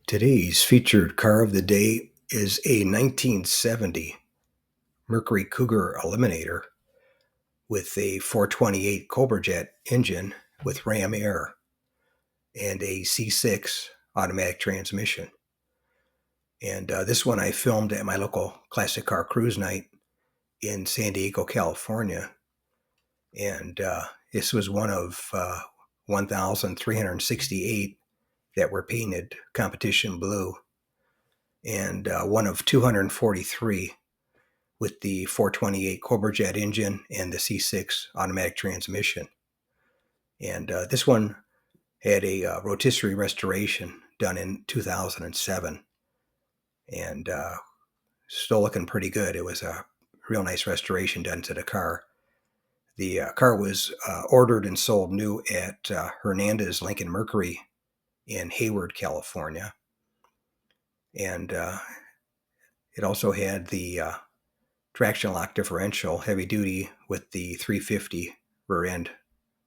Today's featured car of the day is a 1970 Mercury Cougar Eliminator with a 428 Cobra Jet engine with ram air and a C6 automatic transmission. And this one I filmed at my local classic car cruise night in San Diego, California. And this was one of 1,368 that were painted competition blue, and one of 243 with the 428 Cobra Jet engine and the C6 automatic transmission. And this one had a rotisserie restoration done in 2007, and still looking pretty good. It was a real nice restoration done to the car. The car was ordered and sold new at Hernandez Lincoln Mercury in Hayward, California. And it also had the traction lock differential heavy duty with the 350 rear end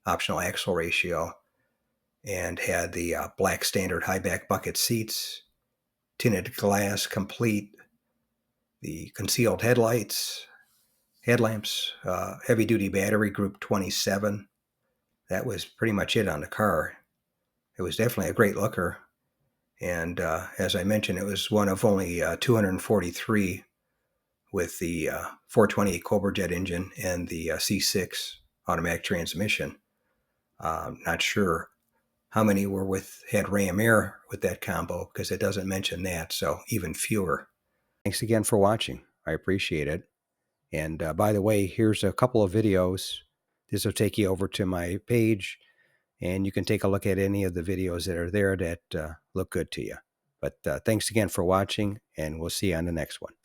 optional axle ratio, and had the black standard high back bucket seats, tinted glass complete, the concealed headlamps, heavy duty battery group 27. That was pretty much it on the car. It was definitely a great looker. And as I mentioned, it was one of only 243 with the 428 Cobra Jet engine and the C6 automatic transmission. Not sure how many had ram air with that combo, because it doesn't mention that, so even fewer. Thanks again for watching. I appreciate it. And by the way, here's a couple of videos. This will take you over to my page, and you can take a look at any of the videos that are there that look good to you. But thanks again for watching, and we'll see you on the next one.